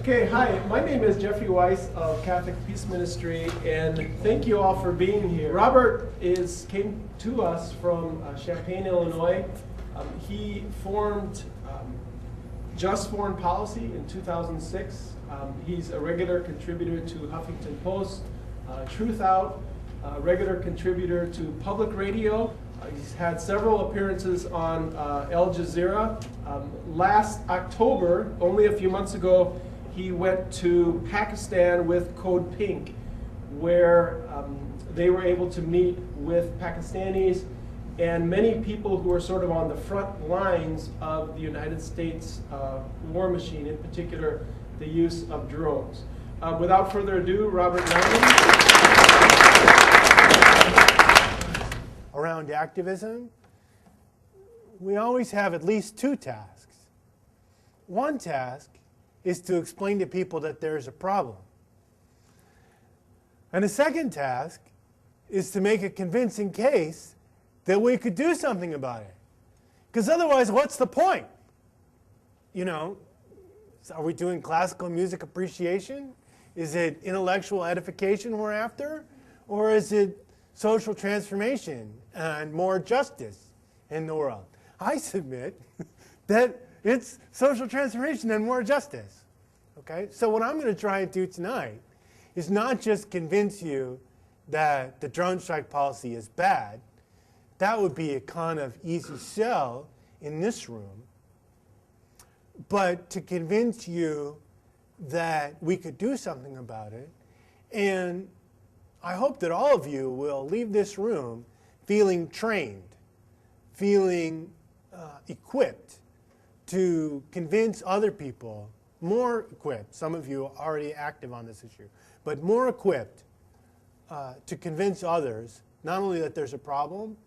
Okay, hi, my name is Jeffrey Weiss of Catholic Peace Ministry, and thank you all for being here. Robert came to us from Champaign, Illinois. He formed Just Foreign Policy in 2006. He's a regular contributor to Huffington Post, Truth Out, a regular contributor to public radio. He's had several appearances on Al Jazeera. Last October, only a few months ago, he went to Pakistan with Code Pink, where they were able to meet with Pakistanis and many people who are sort of on the front lines of the United States war machine, in particular the use of drones. Without further ado, Robert Naiman. Around activism, we always have at least two tasks. One task is to explain to people that there's a problem. And the second task is to make a convincing case that we could do something about it. Because otherwise, what's the point? You know, are we doing classical music appreciation? Is it intellectual edification we're after? Or is it social transformation and more justice in the world? I submit that it's social transformation and more justice. Okay? So what I'm going to try and do tonight is not just convince you that the drone strike policy is bad. That would be a kind of easy sell in this room. But to convince you that we could do something about it. And I hope that all of you will leave this room feeling trained, feeling equipped to convince other people, more equipped. Some of you are already active on this issue, but more equipped to convince others not only that there's a problem,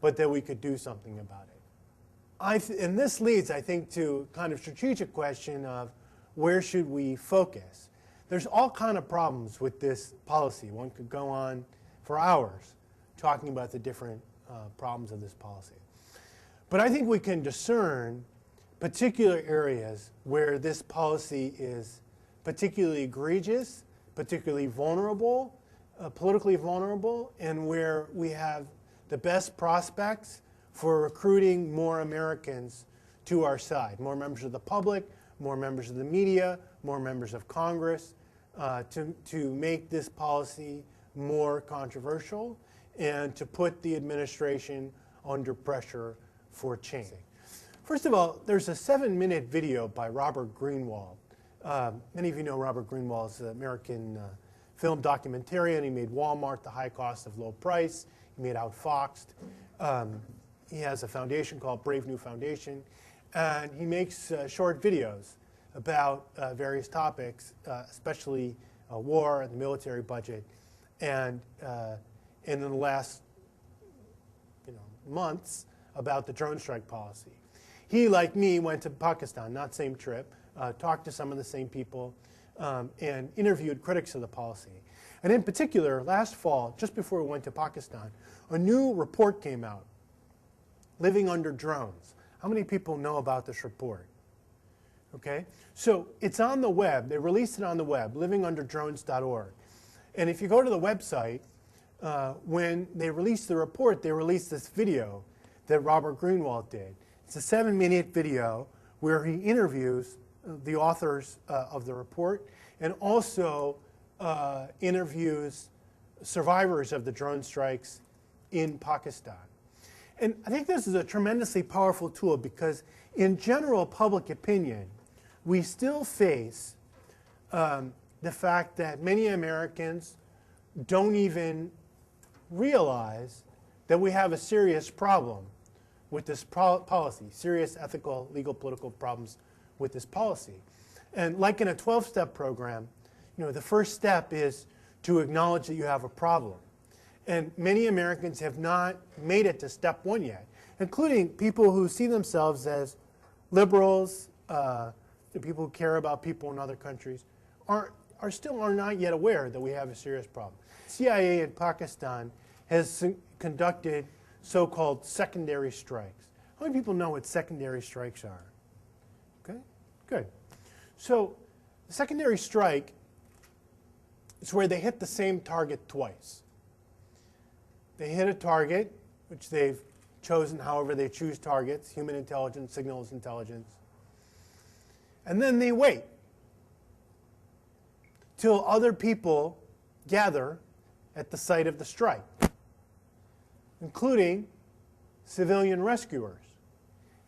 but that we could do something about it. And this leads, I think, to kind of strategic question of where should we focus? There's all kind of problems with this policy. One could go on for hours talking about the different problems of this policy. But I think we can discern particular areas where this policy is particularly egregious, particularly vulnerable, politically vulnerable, and where we have the best prospects for recruiting more Americans to our side, more members of the public, more members of the media, more members of Congress, to make this policy more controversial and to put the administration under pressure for change. First of all, there's a 7-minute video by Robert Greenwald. Many of you know Robert Greenwald is an American film documentarian. He made Walmart, The High Cost of Low Price. He made Outfoxed. He has a foundation called Brave New Foundation. And he makes short videos about various topics, especially war and the military budget. And in the last months, about the drone strike policy. He, like me, went to Pakistan, not same trip, talked to some of the same people, and interviewed critics of the policy. And in particular, last fall, just before we went to Pakistan, a new report came out, Living Under Drones. How many people know about this report? Okay, so it's on the web. They released it on the web, livingunderdrones.org. And if you go to the website, when they released the report, they released this video that Robert Greenwald did. It's a 7-minute video where he interviews the authors of the report and also interviews survivors of the drone strikes in Pakistan. And I think this is a tremendously powerful tool because in general public opinion, we still face the fact that many Americans don't even realize that we have a serious problem with this policy, serious ethical, legal, political problems with this policy. And like in a 12-step program, the first step is to acknowledge that you have a problem. And many Americans have not made it to step 1 yet, including people who see themselves as liberals, the people who care about people in other countries, are not yet aware that we have a serious problem. CIA in Pakistan has conducted so-called secondary strikes. How many people know what secondary strikes are? Okay, good. So The secondary strike is where they hit the same target twice. They hit a target, which they've chosen however they choose targets, human intelligence, signals intelligence, and then they wait till other people gather at the site of the strike, including civilian rescuers.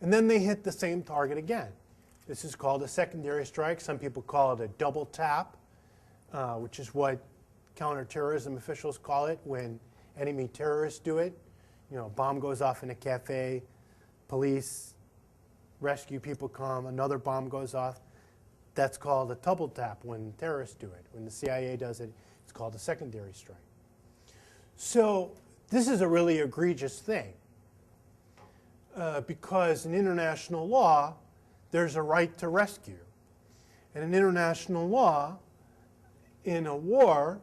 And then they hit the same target again. This is called a secondary strike. Some people call it a double tap, which is what counterterrorism officials call it when enemy terrorists do it. You know, a bomb goes off in a cafe, police, rescue people come, another bomb goes off. That's called a double tap when terrorists do it. When the CIA does it, it's called a secondary strike. So this is a really egregious thing because in international law, there's a right to rescue. And in international law, in a war,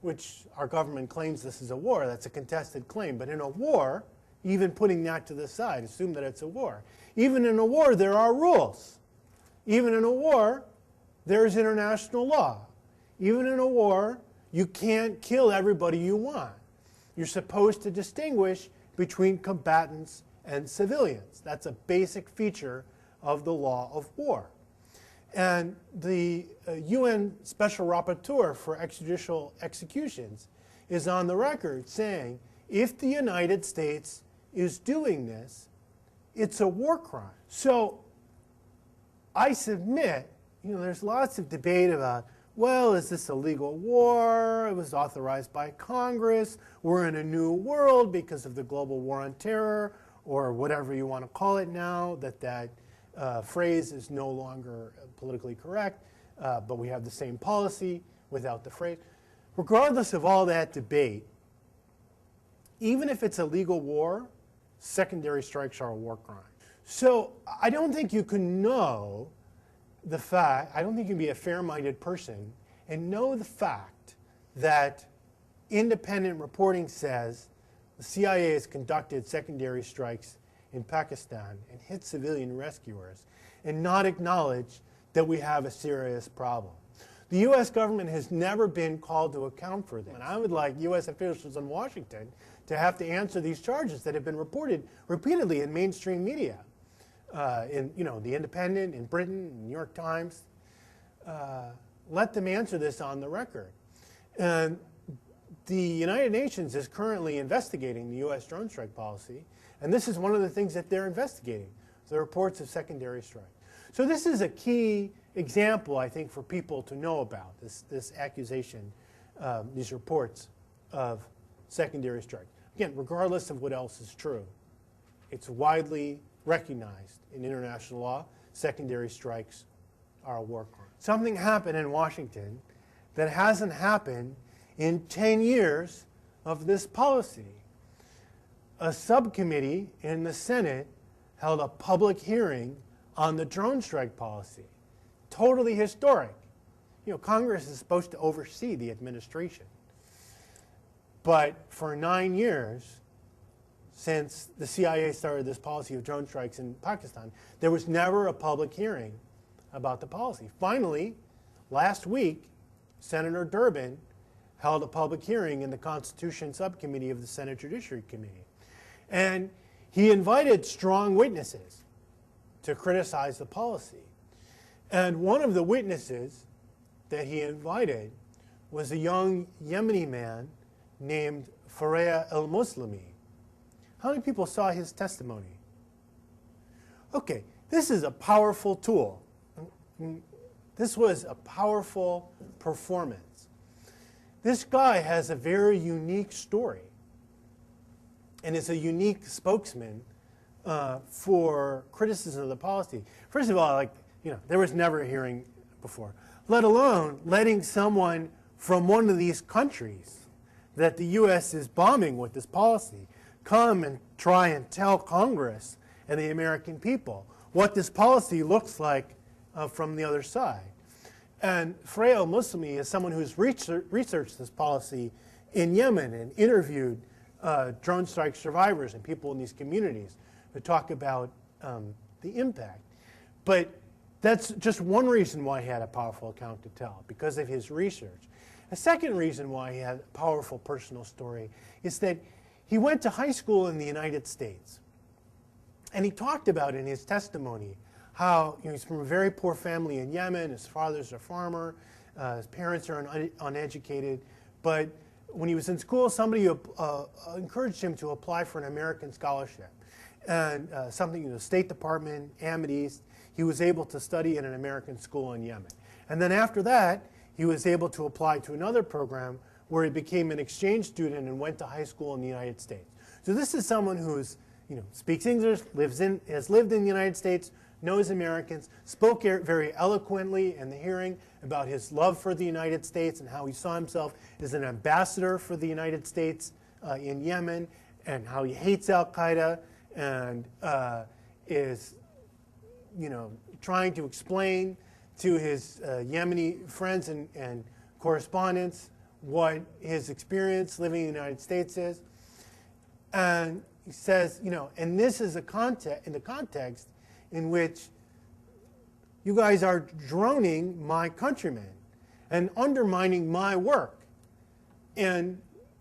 which our government claims this is a war, that's a contested claim, but in a war, even putting that to the side, assume that it's a war. Even in a war, there are rules. Even in a war, there is international law. Even in a war, you can't kill everybody you want. You're supposed to distinguish between combatants and civilians. That's a basic feature of the law of war. And the UN Special Rapporteur for Extrajudicial Executions is on the record saying, if the United States is doing this, it's a war crime. So I submit, you know, there's lots of debate about, well, is this a legal war? It was authorized by Congress. We're in a new world because of the global war on terror, or whatever you want to call it now, that phrase is no longer politically correct, but we have the same policy without the phrase. Regardless of all that debate, even if it's a legal war, secondary strikes are a war crime. So I don't think you can know the fact, I don't think you can be a fair-minded person and know the fact that independent reporting says the CIA has conducted secondary strikes in Pakistan and hit civilian rescuers and not acknowledge that we have a serious problem. The U.S. government has never been called to account for this. And I would like U.S. officials in Washington to have to answer these charges that have been reported repeatedly in mainstream media, in The Independent, in Britain, in New York Times. Let them answer this on the record. And the United Nations is currently investigating the U.S. drone strike policy, and this is one of the things that they're investigating, the reports of secondary strike. So this is a key example, I think, for people to know about, this accusation, these reports of secondary strike. Again, regardless of what else is true, it's widely recognized in international law, secondary strikes are a war crime. Something happened in Washington that hasn't happened in 10 years of this policy. A subcommittee in the Senate held a public hearing on the drone strike policy. Totally historic. You know, Congress is supposed to oversee the administration. But for 9 years, since the CIA started this policy of drone strikes in Pakistan, there was never a public hearing about the policy. Finally, last week, Senator Durbin held a public hearing in the Constitution Subcommittee of the Senate Judiciary Committee. And he invited strong witnesses to criticize the policy. And one of the witnesses that he invited was a young Yemeni man named Fareya al-Muslimi. How many people saw his testimony? Okay, this is a powerful tool. This was a powerful performance. This guy has a very unique story and is a unique spokesman for criticism of the policy. First of all, there was never a hearing before, let alone letting someone from one of these countries that the U.S. is bombing with this policy come and try and tell Congress and the American people what this policy looks like from the other side. And Fareya al-Muslimi is someone who's researched this policy in Yemen and interviewed drone strike survivors and people in these communities to talk about the impact. But That's just one reason why he had a powerful account to tell, because of his research. A second reason why he had a powerful personal story is that he went to high school in the United States. And he talked about in his testimony how he's from a very poor family in Yemen. His father's a farmer. His parents are uneducated. But when he was in school, somebody encouraged him to apply for an American scholarship. And something in the State Department, East, he was able to study in an American school in Yemen. And then after that, he was able to apply to another program where he became an exchange student and went to high school in the United States. So this is someone who's, speaks English, has lived in the United States, knows Americans, spoke very eloquently in the hearing about his love for the United States and how he saw himself as an ambassador for the United States in Yemen, and how he hates Al-Qaeda and is, trying to explain to his Yemeni friends and correspondents what his experience living in the United States is. And he says, and this is in the context in which you guys are droning my countrymen and undermining my work and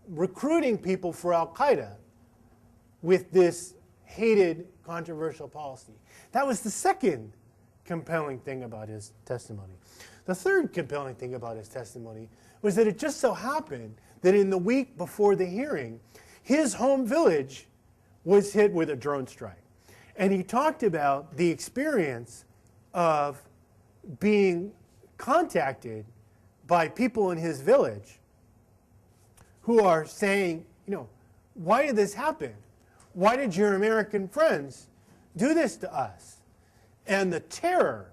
recruiting people for Al-Qaeda with this hated, controversial policy. That was the second compelling thing about his testimony. The third compelling thing about his testimony was that it just so happened that in the week before the hearing, his home village was hit with a drone strike. And he talked about the experience of being contacted by people in his village who are saying, why did this happen? Why did your American friends do this to us? And the terror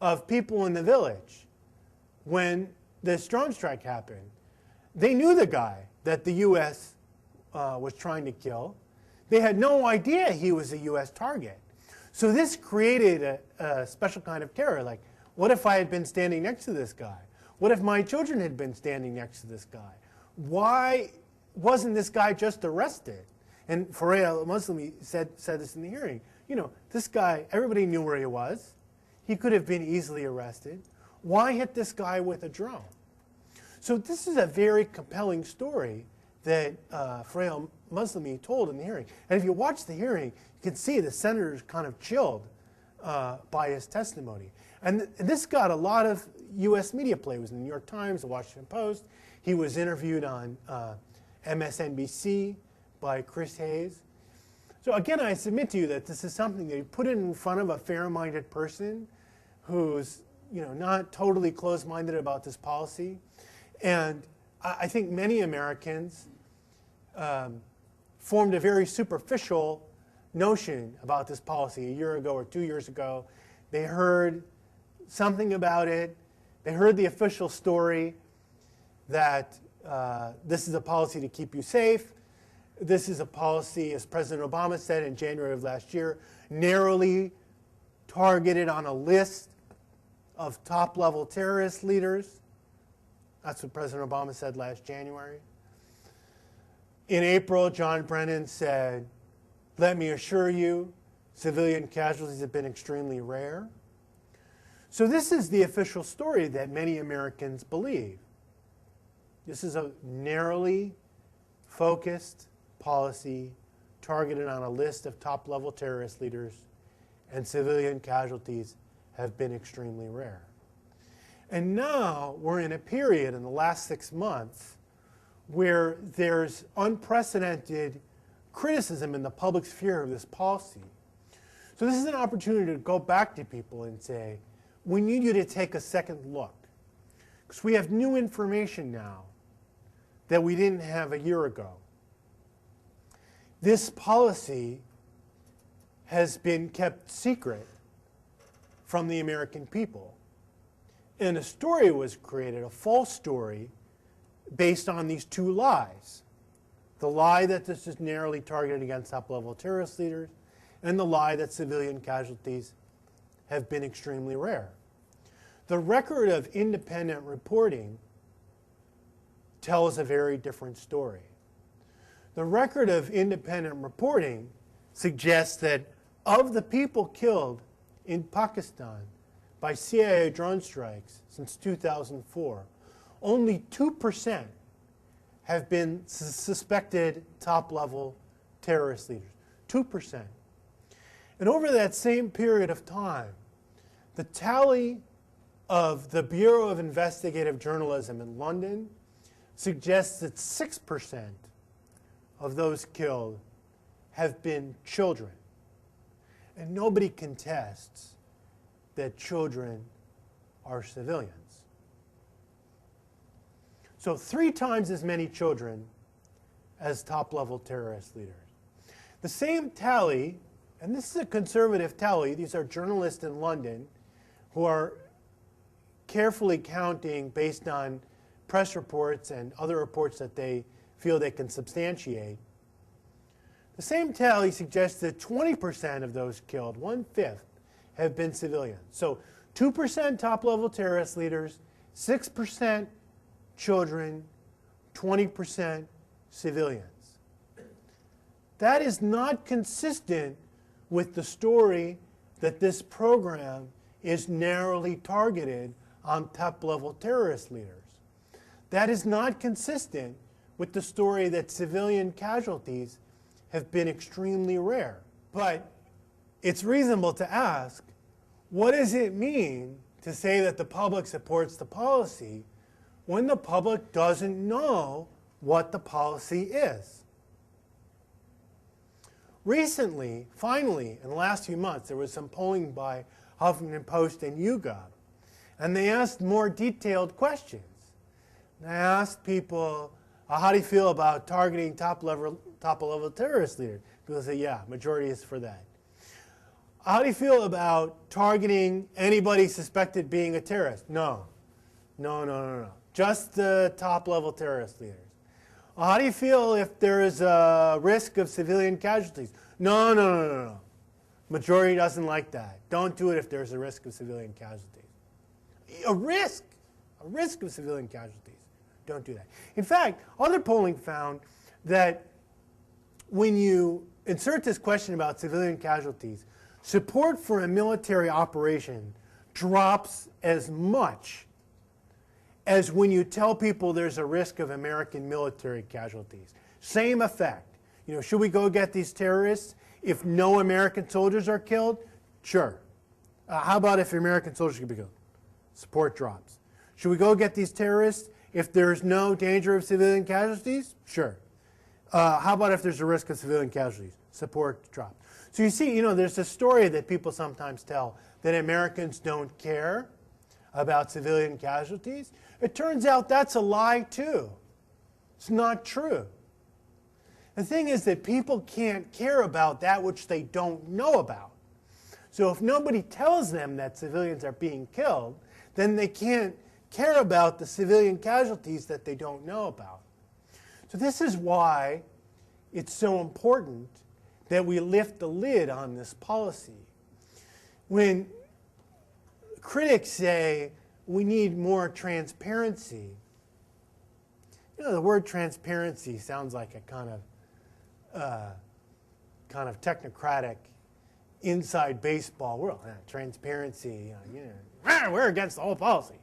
of people in the village when this drone strike happened. They knew the guy that the U.S. Was trying to kill. They had no idea he was a U.S. target. So this created a special kind of terror. Like, what if I had been standing next to this guy? What if my children had been standing next to this guy? Why wasn't this guy just arrested? And Fareed al-Muslimi said this in the hearing. This guy, everybody knew where he was. He could have been easily arrested. Why hit this guy with a drone? So this is a very compelling story that Fareed al-Muslimi told in the hearing. And if you watch the hearing, you can see the senator's kind of chilled by his testimony. And this got a lot of U.S. media play. It was in the New York Times, the Washington Post. He was interviewed on MSNBC by Chris Hayes. So again, I submit to you that this is something that you put it in front of a fair-minded person who's not totally closed-minded about this policy. And I think many Americans formed a very superficial notion about this policy a year ago or 2 years ago. They heard something about it. They heard the official story that this is a policy to keep you safe. This is a policy, as President Obama said in January of last year, narrowly targeted on a list of top-level terrorist leaders. That's what President Obama said last January. In April, John Brennan said, let me assure you, civilian casualties have been extremely rare. So this is the official story that many Americans believe. This is a narrowly focused policy targeted on a list of top-level terrorist leaders, and civilian casualties have been extremely rare. And now we're in a period in the last 6 months where there's unprecedented criticism in the public sphere of this policy. So this is an opportunity to go back to people and say, we need you to take a second look, because we have new information now that we didn't have a year ago. This policy has been kept secret from the American people. And a story was created, a false story, based on these two lies. The lie that this is narrowly targeted against top-level terrorist leaders, and the lie that civilian casualties have been extremely rare. The record of independent reporting tells a very different story. The record of independent reporting suggests that of the people killed in Pakistan by CIA drone strikes since 2004, only 2% have been suspected top-level terrorist leaders. 2%. And over that same period of time, the tally of the Bureau of Investigative Journalism in London suggests that 6% of those killed have been children. And nobody contests that children are civilians. So 3 times as many children as top-level terrorist leaders. The same tally, and this is a conservative tally, these are journalists in London who are carefully counting based on press reports and other reports that they feel they can substantiate. The same tally suggests that 20% of those killed, 1/5, have been civilians. So 2% top-level terrorist leaders, 6% children, 20% civilians. That is not consistent with the story that this program is narrowly targeted on top-level terrorist leaders. That is not consistent with the story that civilian casualties have been extremely rare. But it's reasonable to ask, what does it mean to say that the public supports the policy when the public doesn't know what the policy is? Recently, finally, in the last few months, there was some polling by Huffington Post and YouGov, and they asked more detailed questions. They asked people, how do you feel about targeting top-level terrorist leaders? People say, yeah, majority is for that. How do you feel about targeting anybody suspected being a terrorist? No. No. Just the top-level terrorist leaders. How do you feel if there is a risk of civilian casualties? No. Majority doesn't like that. Don't do it if there's a risk of civilian casualties. A risk of civilian casualties. Don't do that. In fact, other polling found that when you insert this question about civilian casualties, support for a military operation drops as much as when you tell people there's a risk of American military casualties. Same effect. Should we go get these terrorists if no American soldiers are killed? Sure. How about if American soldiers can be killed? Support drops. Should we go get these terrorists if there's no danger of civilian casualties? Sure. How about if there's a risk of civilian casualties? Support drops. So you see, there's a story that people sometimes tell that Americans don't care about civilian casualties. It turns out that's a lie too. It's not true. The thing is that people can't care about that which they don't know about. So if nobody tells them that civilians are being killed, then they can't care about the civilian casualties that they don't know about. So this is why it's so important that we lift the lid on this policy. When critics say we need more transparency, the word transparency sounds like a kind of technocratic inside baseball world. Transparency, we're against the whole policy.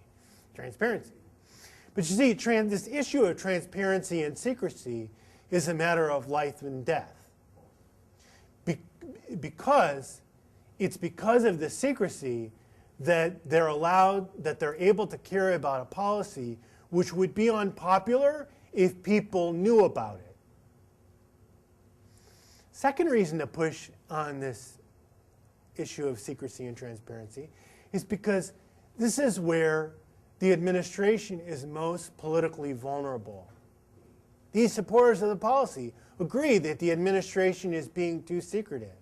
Transparency. But you see, this issue of transparency and secrecy is a matter of life and death. Because of the secrecy that they're able to carry about a policy which would be unpopular if people knew about it. Second reason to push on this issue of secrecy and transparency is because this is where the administration is most politically vulnerable. These supporters of the policy agree that the administration is being too secretive.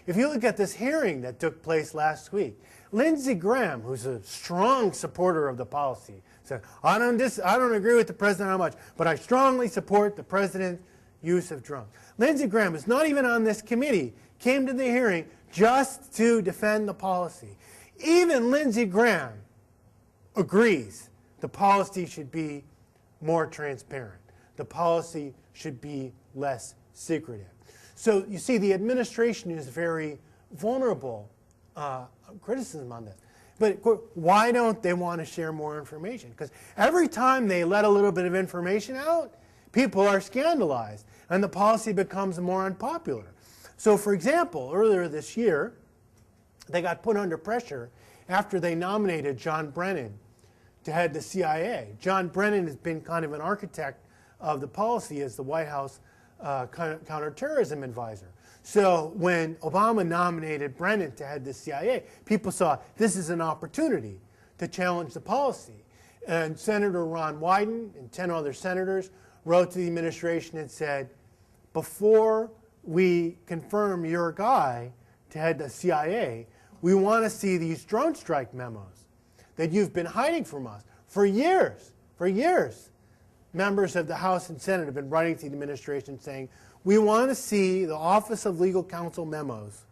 If you look at this hearing that took place last week, Lindsey Graham, who's a strong supporter of the policy, said, I don't agree with the president how much, but I strongly support the president's use of drones. Lindsey Graham is not even on this committee, came to the hearing just to defend the policy. Even Lindsey Graham agrees the policy should be more transparent. The policy should be less secretive. So you see, the administration is very vulnerable criticism on this. But why don't they want to share more information? Because every time they let a little bit of information out, people are scandalized, and the policy becomes more unpopular. So, for example, earlier this year, they got put under pressure after they nominated John Brennan to head the CIA. John Brennan has been kind of an architect of the policy as the White House counterterrorism advisor. So when Obama nominated Brennan to head the CIA, people saw this is an opportunity to challenge the policy. And Senator Ron Wyden and 10 other senators wrote to the administration and said, before we confirm your guy to head the CIA, we want to see these drone strike memos that you've been hiding from us for years. For years, members of the House and Senate have been writing to the administration saying, we want to see the Office of Legal Counsel memos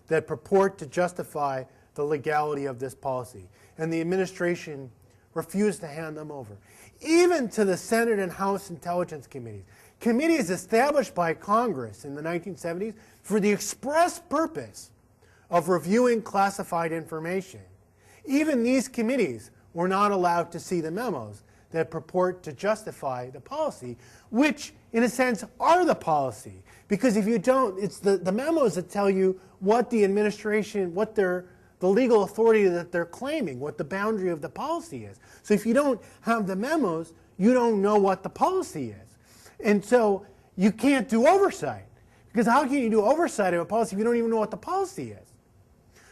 that purport to justify the legality of this policy. And the administration refused to hand them over. Even to the Senate and House Intelligence Committees, committees established by Congress in the 1970s for the express purpose of reviewing classified information. Even these committees were not allowed to see the memos that purport to justify the policy, which, in a sense, are the policy. Because if you don't, it's the memos that tell you what the administration, what the legal authority that they're claiming, what the boundary of the policy is. So if you don't have the memos, you don't know what the policy is. And so you can't do oversight. Because how can you do oversight of a policy if you don't even know what the policy is?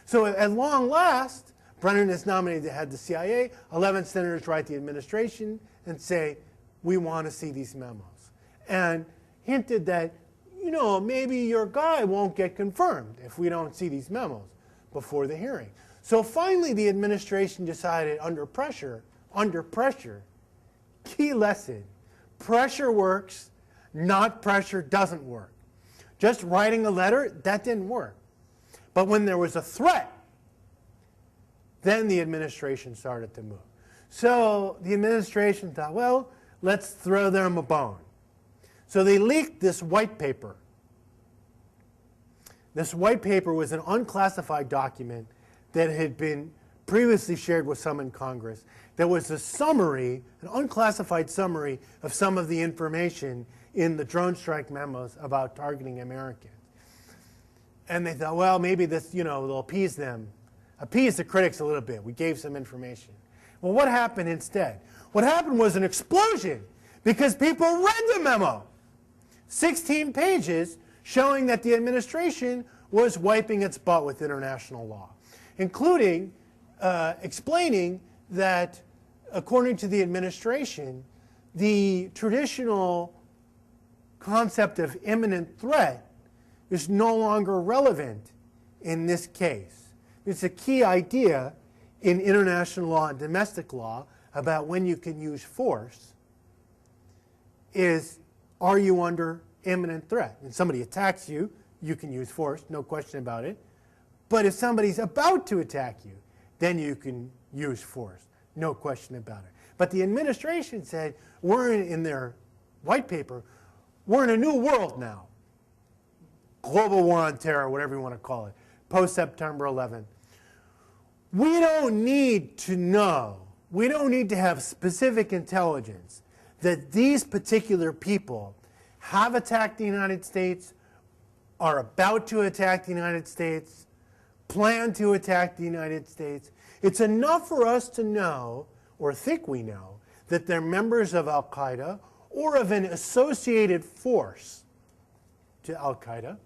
So at long last, Brennan is nominated to head the CIA. 11 senators write the administration and say, we want to see these memos. And hinted that, you know, maybe your guy won't get confirmed if we don't see these memos before the hearing. So finally, the administration decided under pressure, key lesson, pressure works, not pressure doesn't work. Just writing a letter, that didn't work. But when there was a threat, then the administration started to move. So the administration thought, well, let's throw them a bone. So they leaked this white paper. This white paper was an unclassified document that had been previously shared with some in Congress. There was a summary, an unclassified summary of some of the information in the drone strike memos about targeting Americans. And they thought, well, maybe this, you know, will appease them. Appease the critics a little bit. We gave some information. Well, what happened instead? What happened was an explosion because people read the memo. 16 pages showing that the administration was wiping its butt with international law, including explaining that, according to the administration, the traditional concept of imminent threat is no longer relevant in this case. It's a key idea in international law and domestic law about when you can use force is, are you under imminent threat? And somebody attacks you, you can use force, no question about it. But if somebody's about to attack you, then you can use force, no question about it. But the administration said, we're in their white paper, we're in a new world now. Global war on terror, whatever you want to call it, post-September 11th. We don't need to know, we don't need to have specific intelligence that these particular people have attacked the United States, are about to attack the United States, plan to attack the United States. It's enough for us to know, or think we know, that they're members of Al-Qaeda or of an associated force to Al-Qaeda.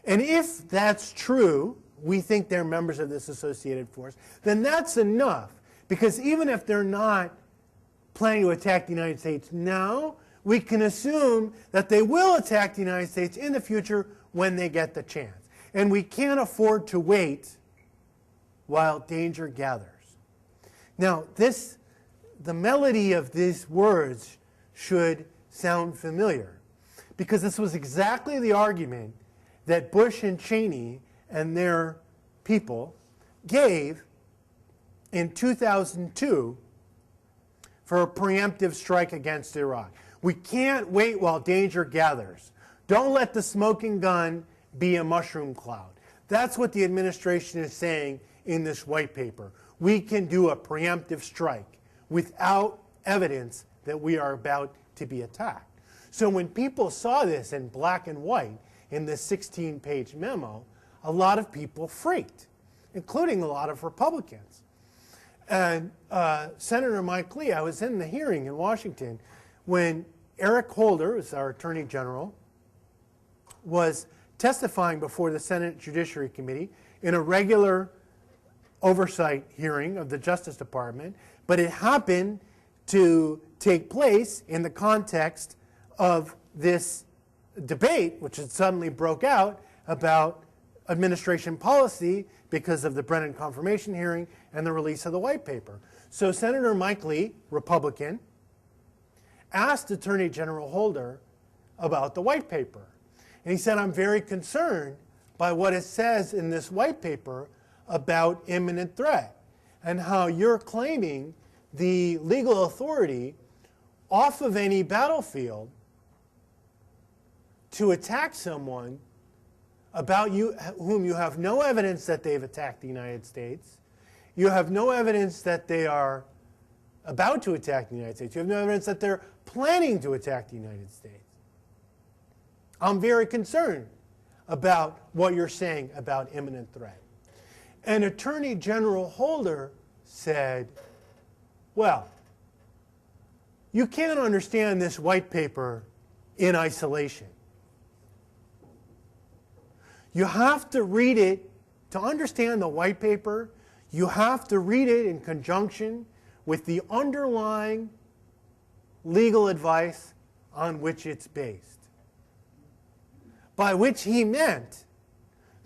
And if that's true, we think they're members of this associated force, then that's enough. Because even if they're not planning to attack the United States now, we can assume that they will attack the United States in the future when they get the chance. And we can't afford to wait while danger gathers. Now, the melody of these words should sound familiar, because this was exactly the argument that Bush and Cheney and their people gave in 2002 for a preemptive strike against Iraq. We can't wait while danger gathers. Don't let the smoking gun be a mushroom cloud. That's what the administration is saying in this white paper. We can do a preemptive strike without evidence that we are about to be attacked. So when people saw this in black and white in this 16-page memo, a lot of people freaked, including a lot of Republicans. And Senator Mike Lee, I was in the hearing in Washington when Eric Holder, who's our Attorney General, was testifying before the Senate Judiciary Committee in a regular oversight hearing of the Justice Department, but it happened to take place in the context of this debate, which had suddenly broke out about administration policy because of the Brennan confirmation hearing and the release of the white paper. So Senator Mike Lee, Republican, asked Attorney General Holder about the white paper. And he said, I'm very concerned by what it says in this white paper about imminent threat and how you're claiming the legal authority off of any battlefield to attack someone about whom you have no evidence that they've attacked the United States. You have no evidence that they are about to attack the United States. You have no evidence that they're planning to attack the United States. I'm very concerned about what you're saying about imminent threat. And Attorney General Holder said, well, you can't understand this white paper in isolation. You have to read it to understand the white paper. You have to read it in conjunction with the underlying legal advice on which it's based. By which he meant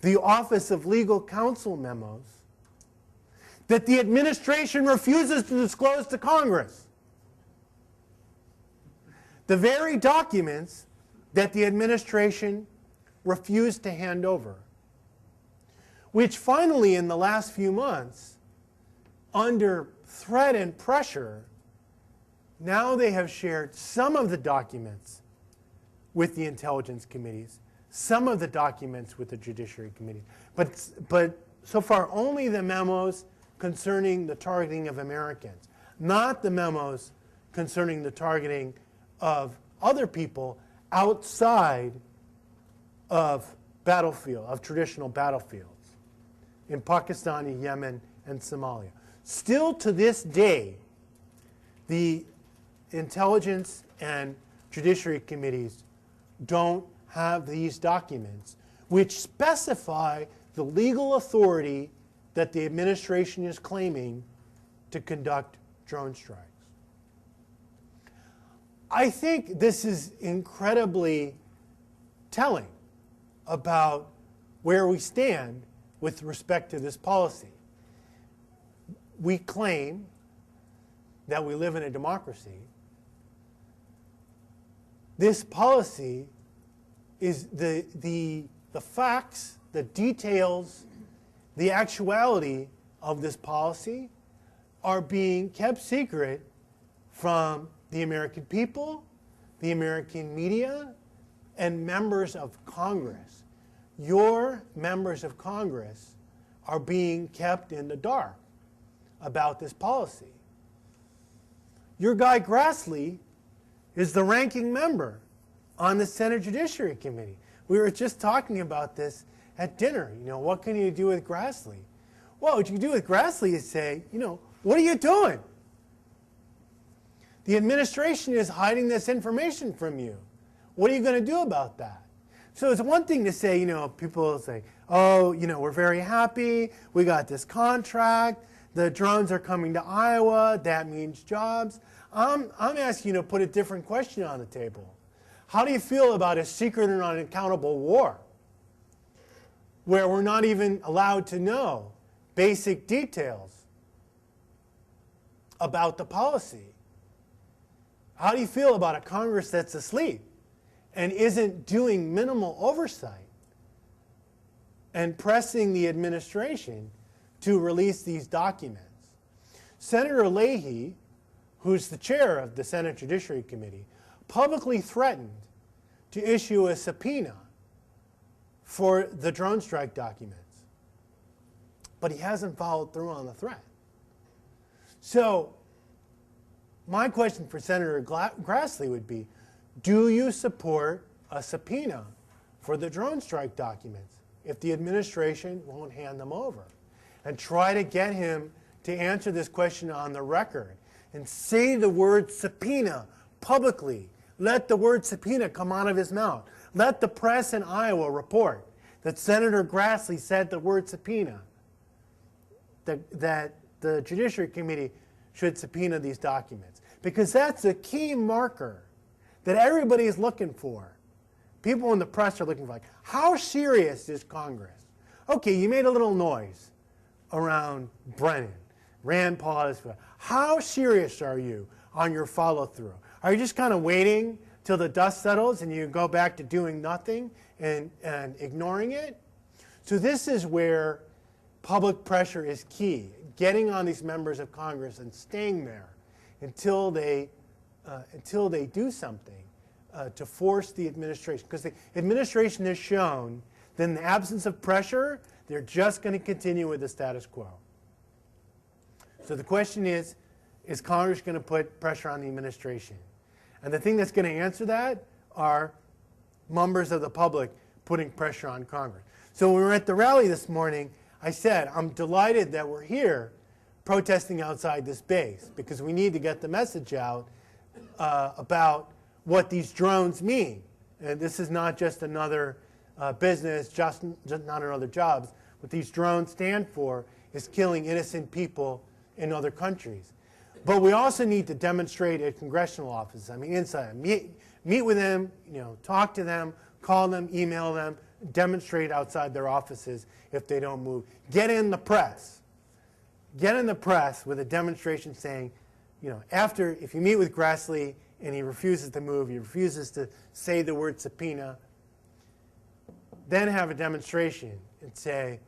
the Office of Legal Counsel memos that the administration refuses to disclose to Congress. The very documents that the administration refused to hand over, which finally in the last few months, under threat and pressure, now they have shared some of the documents with the intelligence committees, some of the documents with the Judiciary Committee, but so far only the memos concerning the targeting of Americans, not the memos concerning the targeting of other people outside of traditional battlefields in Pakistan, Yemen, and Somalia. Still to this day, the intelligence and judiciary committees don't have these documents which specify the legal authority that the administration is claiming to conduct drone strikes. I think this is incredibly telling about where we stand with respect to this policy. We claim that we live in a democracy. This policy is the facts, the details, the actuality of this policy are being kept secret from the American people, the American media, and members of Congress. Your members of Congress are being kept in the dark about this policy. Your guy Grassley is the ranking member on the Senate Judiciary Committee. We were just talking about this at dinner. You know, what can you do with Grassley? Well, what you can do with Grassley is say, you know, what are you doing? The administration is hiding this information from you. What are you going to do about that? So it's one thing to say, you know, people say, oh, you know, we're very happy. We got this contract. The drones are coming to Iowa. That means jobs. I'm asking you to put a different question on the table. How do you feel about a secret and unaccountable war where we're not even allowed to know basic details about the policy? How do you feel about a Congress that's asleep and isn't doing minimal oversight and pressing the administration to release these documents? Senator Leahy, who's the chair of the Senate Judiciary Committee, publicly threatened to issue a subpoena for the drone strike documents. but he hasn't followed through on the threat. So my question for Senator Grassley would be, do you support a subpoena for the drone strike documents if the administration won't hand them over? And try to get him to answer this question on the record and say the word subpoena publicly. Let the word subpoena come out of his mouth. Let the press in Iowa report that Senator Grassley said the word subpoena, that the Judiciary Committee should subpoena these documents. Because that's a key marker that everybody is looking for. People in the press are looking for, like, how serious is Congress? Okay, you made a little noise around Brennan, Rand Paul. How serious are you on your follow-through? Are you just kind of waiting till the dust settles and you go back to doing nothing and ignoring it? So this is where public pressure is key, getting on these members of Congress and staying there until they do something to force the administration. Because the administration has shown that in the absence of pressure, they're just going to continue with the status quo. So the question is Congress going to put pressure on the administration? And the thing that's going to answer that are members of the public putting pressure on Congress. So when we were at the rally this morning, I said, I'm delighted that we're here protesting outside this base because we need to get the message out about what these drones mean. And this is not just another business, just not another jobs. What these drones stand for is killing innocent people in other countries. But we also need to demonstrate at congressional offices. I mean, inside, meet with them, talk to them, call them, email them, demonstrate outside their offices if they don't move. Get in the press. Get in the press with a demonstration saying, if you meet with Grassley and he refuses to move, he refuses to say the word subpoena, then have a demonstration and say,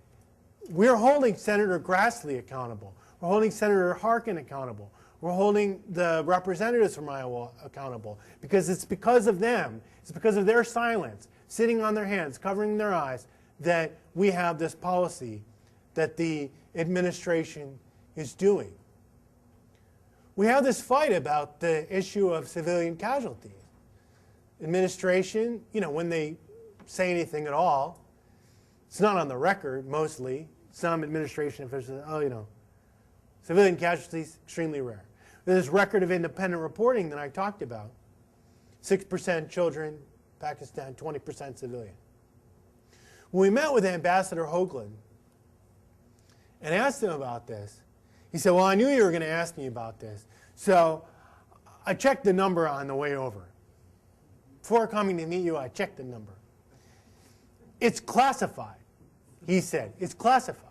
we're holding Senator Grassley accountable. We're holding Senator Harkin accountable. We're holding the representatives from Iowa accountable because it's because of them. It's because of their silence, sitting on their hands, covering their eyes, that we have this policy that the administration is doing. We have this fight about the issue of civilian casualties. Administration, when they say anything at all, it's not on the record mostly. Some administration officials say, civilian casualties, extremely rare. There's this record of independent reporting that I talked about. 6% children, Pakistan, 20% civilian. When we met with Ambassador Hoagland and asked him about this, he said, well, I knew you were going to ask me about this. So I checked the number on the way over. Before coming to meet you, I checked the number. It's classified, he said. It's classified.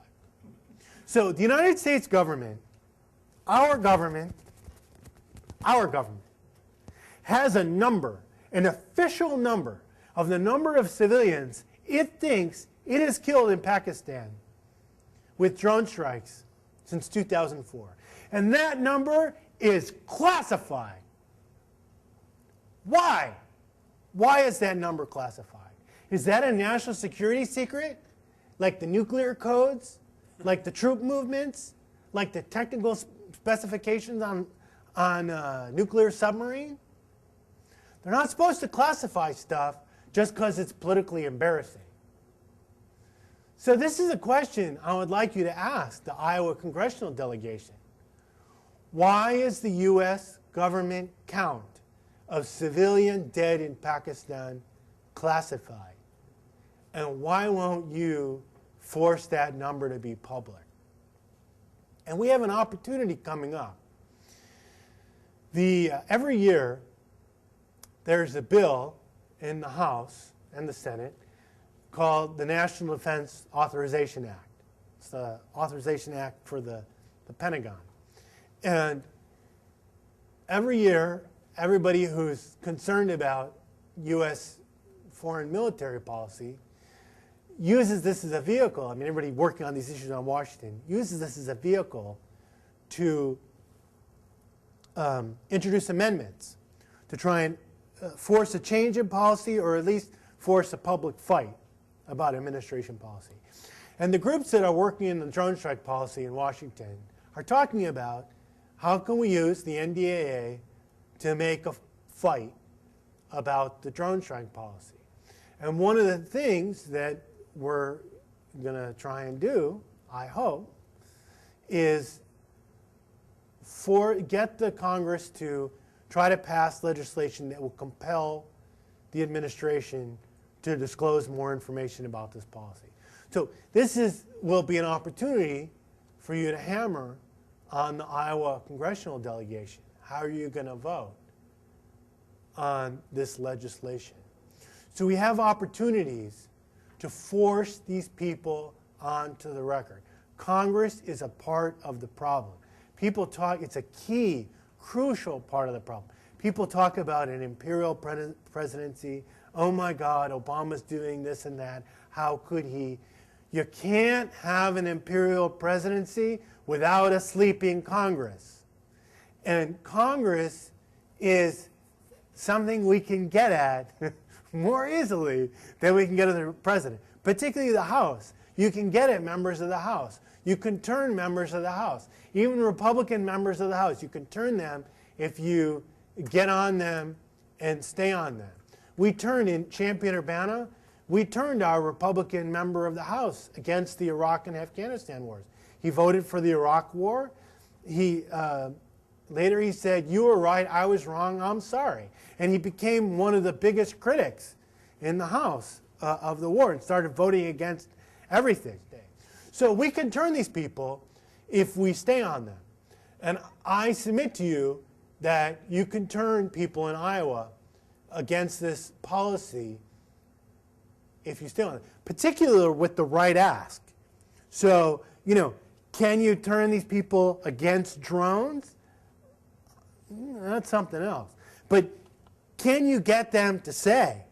So the United States government, our government, has a number, an official number of the number of civilians it thinks it has killed in Pakistan with drone strikes since 2004. And that number is classified. Why? Why is that number classified? Is that a national security secret? Like the nuclear codes? Like the troop movements? Like the technical specifications on nuclear submarine? They're not supposed to classify stuff just because it's politically embarrassing. So this is a question I would like you to ask the Iowa congressional delegation. Why is the U.S. government count of civilian dead in Pakistan classified? And why won't you force that number to be public? And we have an opportunity coming up. Every year, there's a bill in the House and the Senate called the National Defense Authorization Act. It's the Authorization Act for the Pentagon. And every year, everybody who's concerned about U.S. foreign military policy uses this as a vehicle. I mean, everybody working on these issues on Washington uses this as a vehicle to introduce amendments to try and force a change in policy or at least force a public fight about administration policy. And the groups that are working in the drone strike policy in Washington are talking about how can we use the NDAA to make a fight about the drone strike policy. And one of the things that we're going to try and do, I hope, is get the Congress to try to pass legislation that will compel the administration to disclose more information about this policy. So this will be an opportunity for you to hammer on the Iowa congressional delegation. How are you going to vote on this legislation? So we have opportunities to force these people onto the record. Congress is a part of the problem. People talk, it's a key, crucial part of the problem. People talk about an imperial presidency. Oh my God, Obama's doing this and that. How could he? You can't have an imperial presidency without a sleeping Congress. And Congress is something we can get at more easily than we can get at the president, particularly the House. You can get at members of the House. You can turn members of the House. Even Republican members of the House, you can turn them if you get on them and stay on them. We turned in Champaign-Urbana, we turned our Republican member of the House against the Iraq and Afghanistan wars. He voted for the Iraq war. Later he said, you were right, I was wrong, I'm sorry. And he became one of the biggest critics in the House of the war and started voting against everything. So we can turn these people if we stay on them. And I submit to you that you can turn people in Iowa against this policy if you stay on it, particularly with the right ask. So, you know, can you turn these people against drones? That's something else. But can you get them to say,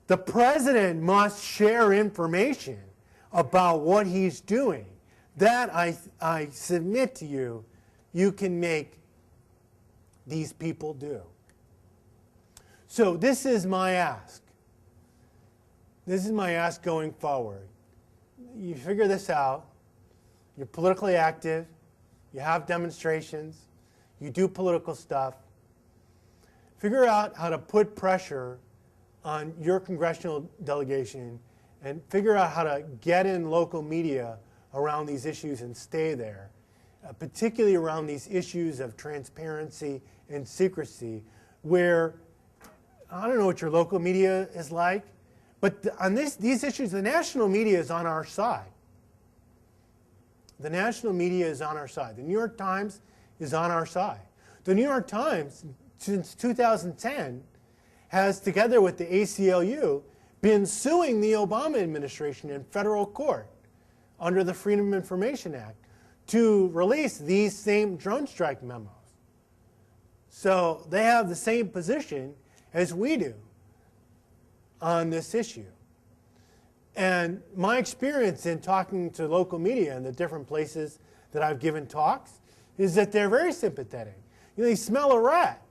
the president must share information about what he's doing? That I submit to you, you can make these people do. So this is my ask. This is my ask going forward. You figure this out. You're politically active. You have demonstrations. You do political stuff. Figure out how to put pressure on your congressional delegation and figure out how to get in local media around these issues and stay there, particularly around these issues of transparency and secrecy, where, I don't know what your local media is like, but on these issues, the national media is on our side. The national media is on our side. The New York Times is on our side. The New York Times, since 2010, has, together with the ACLU, been suing the Obama administration in federal court under the Freedom of Information Act to release these same drone strike memos. So they have the same position as we do on this issue. And my experience in talking to local media in the different places that I've given talks is that they're very sympathetic. You know, they smell a rat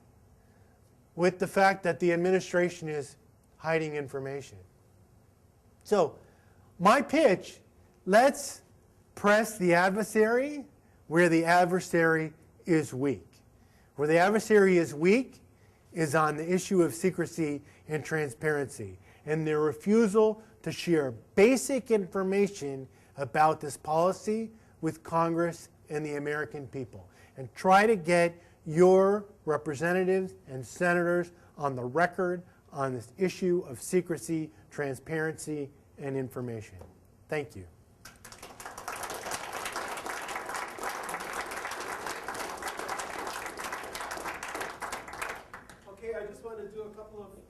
with the fact that the administration is hiding information. So my pitch, let's press the adversary where the adversary is weak. Where the adversary is weak is on the issue of secrecy and transparency and their refusal to share basic information about this policy with Congress and the American people. And try to get your representatives and senators on the record on this issue of secrecy, transparency, and information. Thank you. Okay, I just want to do a couple of